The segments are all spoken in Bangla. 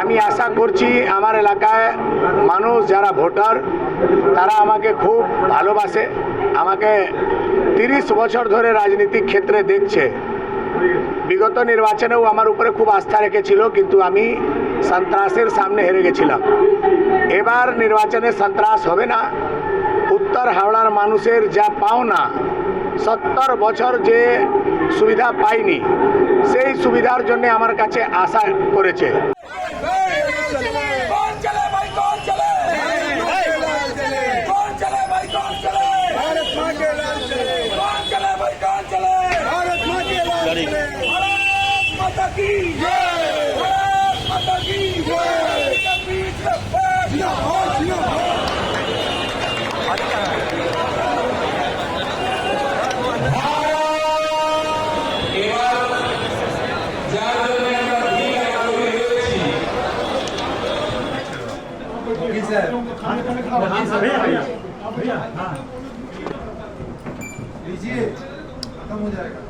আমি আশা করছি আমার এলাকায় মানুষ যারা ভোটার তারা আমাকে খুব ভালোবাসে। আমাকে 30 বছর ধরে রাজনীতিক ক্ষেত্রে দেখছে। বিগত নির্বাচনেও আমার উপরে খুব আস্থা রেখেছিল, কিন্তু আমি সন্ত্রাসের সামনে হেরে গেছিলাম। এবার নির্বাচনে সন্ত্রাস হবে না। উত্তর হাওড়ার মানুষের যা পাওনা, 70 বছর যে সুবিধা পাইনি, সেই সুবিধার জন্য আমার কাছে আশা করেছে। लीजिए, खत्म हो जाएगा।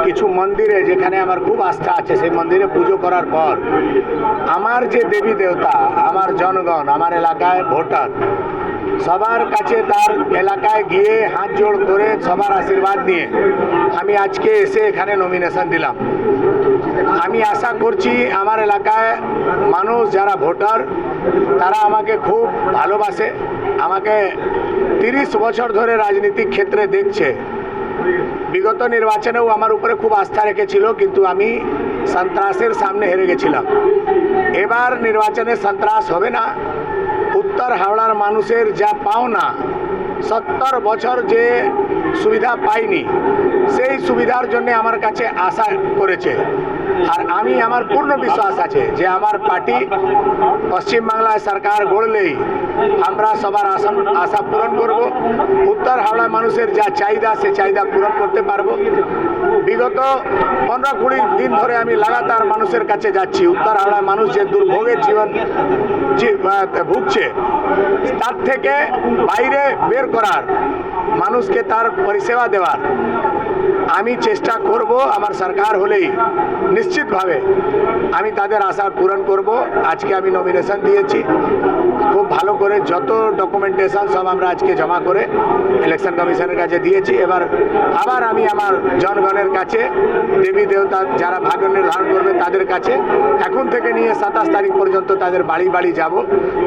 কিছু মন্দিরে যেখানে আমার খুব আস্থা আছে, সেই মন্দিরে পুজো করার পর আমার যে দেবী দেবতা, আমার জনগণ, আমার এলাকায় ভোটার, সবার কাছে তার এলাকায় গিয়ে হাত জোড় করে সবার আশীর্বাদ নিয়ে আমি আজকে এসে এখানে নমিনেশন দিলাম। আমি আশা করছি আমার এলাকায় মানুষ যারা ভোটার তারা আমাকে খুব ভালোবাসে। আমাকে 30 বছর ধরে রাজনীতিক ক্ষেত্রে দেখছে। বিগত নির্বাচনেও আমার উপরে খুব আস্থা রেখেছিল, কিন্তু আমি সন্ত্রাসের সামনে হেরে গেছিলাম। এবার নির্বাচনে সন্ত্রাস হবে না। উত্তর হাওড়ার মানুষের যা পাওনা, 70 বছর যে সুবিধা পাইনি, সেই সুবিধার জন্য আমার কাছে আশা করেছে। আর আমি আমার পূর্ণ বিশ্বাস আছে যে আমার পার্টি পশ্চিমবাংলায় সরকার গড়লেই আমরা সবার আশা পূরণ করব। উত্তর হাওড়া মানুষের যা চাহিদা, সে চাহিদা পূরণ করতে পারবো। বিগত 15-20 দিন ধরে আমি লাগাতার মানুষের কাছে যাচ্ছি। উত্তর হাওড়ার মানুষ যে দুর্ভোগের জীবন ভুগছে, তার থেকে বাইরে বের করার, মানুষকে তার পরিষেবা দেওয়ার আমি চেষ্টা করব। আমার সরকার হলেই নিশ্চিতভাবে আমি তাদের আশা পূরণ করব। আজকে আমি নমিনেশন দিয়েছি, খুব ভালো করে যত ডকুমেন্টেশন সব আমরা আজকে জমা করে ইলেকশন কমিশনের কাছে দিয়েছি। এবার আবার আমি আমার জনগণের কাছে, দেবী দেবতা যারা ভাগ্য নির্ধারণ করবে তাদের কাছে এখন থেকে নিয়ে 27 তারিখ পর্যন্ত তাদের বাড়ি বাড়ি যাব,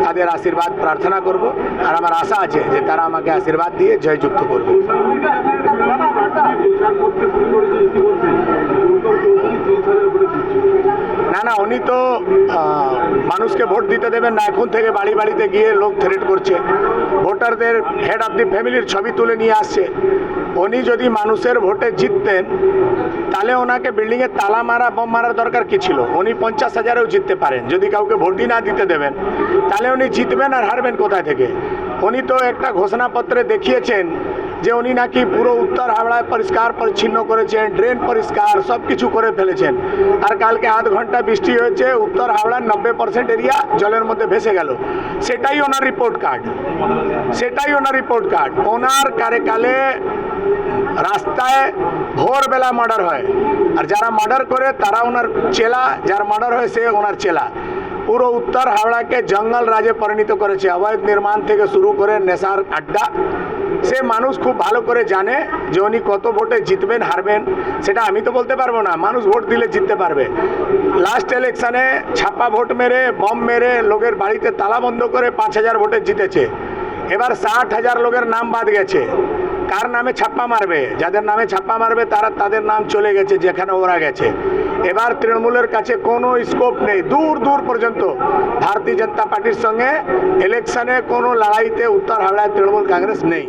তাদের আশীর্বাদ প্রার্থনা করব। আর আমার আশা আছে যে তারা আমাকে আশীর্বাদ দিয়ে জয়যুক্ত করবে। না না, উনি তো মানুষকে ভোট দিতে দেবেন না। এখন থেকে বাড়ি বাড়িতে গিয়ে লোক থ্রেট করছে, ভোটারদের হেড অফ দি ফ্যামিলির ছবি তুলে নিয়ে আসছে। উনি যদি মানুষের ভোটে জিততেন তাহলে ওনাকে বিল্ডিংয়ে তালা মারা, বম মারার দরকার কি ছিল? উনি 50,000-এও জিততে পারেন। যদি কাউকে ভোটই না দিতে দেবেন তাহলে উনি জিতবেন আর হারবেন কোথায় থেকে? উনি তো একটা ঘোষণাপত্রে দেখিয়েছেন যে উনি নাকি পুরো উত্তর হাওড়ায় পরিষ্কার পরিচ্ছন্ন করেছেন, ড্রেন পরিষ্কার সব কিছু করে ফেলেছেন। আর কালকে আধ ঘন্টা বৃষ্টি হয়েছে, উত্তর হাওড়ার 90% এরিয়া জলের মধ্যে ভেসে গেল। সেটাই ওনার রিপোর্ট কার্ড, সেটাই ওনার রিপোর্ট কার্ড। ওনার কালে রাস্তায় ভোরবেলা মার্ডার হয়, আর যারা মার্ডার করে তারা ওনার চেলা, যার মার্ডার হয় সে ওনার চেলা। পুরো উত্তর হাওড়াকে জঙ্গল রাজে পরিণত করেছে। অবৈধ নির্মাণ থেকে শুরু করে নেশার আড্ডা। সে মানুষ খুব ভালো করে জানে যে উনি কত ভোটে জিতবেন হারবেন, সেটা আমি তো বলতে পারবো না। মানুষ ভোট দিলে জিততে পারবে। লাস্ট ইলেকশনে ছাপ্পা ভোট মেরে, বম মেরে, লোকের বাড়িতে তালা বন্ধ করে 5,000 ভোটে জিতেছে। এবার 60,000 লোকের নাম বাদ গেছে। কার নামে ছাপ্পা মারবে? যাদের নামে ছাপ্পা মারবে তাদের নাম চলে গেছে যেখানে ওরা গেছে। এবার তৃণমূলের কাছে কোনো স্কোপ নেই। দূর দূর পর্যন্ত ভারতীয় জনতা পার্টির সঙ্গে ইলেকশনে কোনো লড়াইতে উত্তর হাওড়ায় তৃণমূল কংগ্রেস নেই।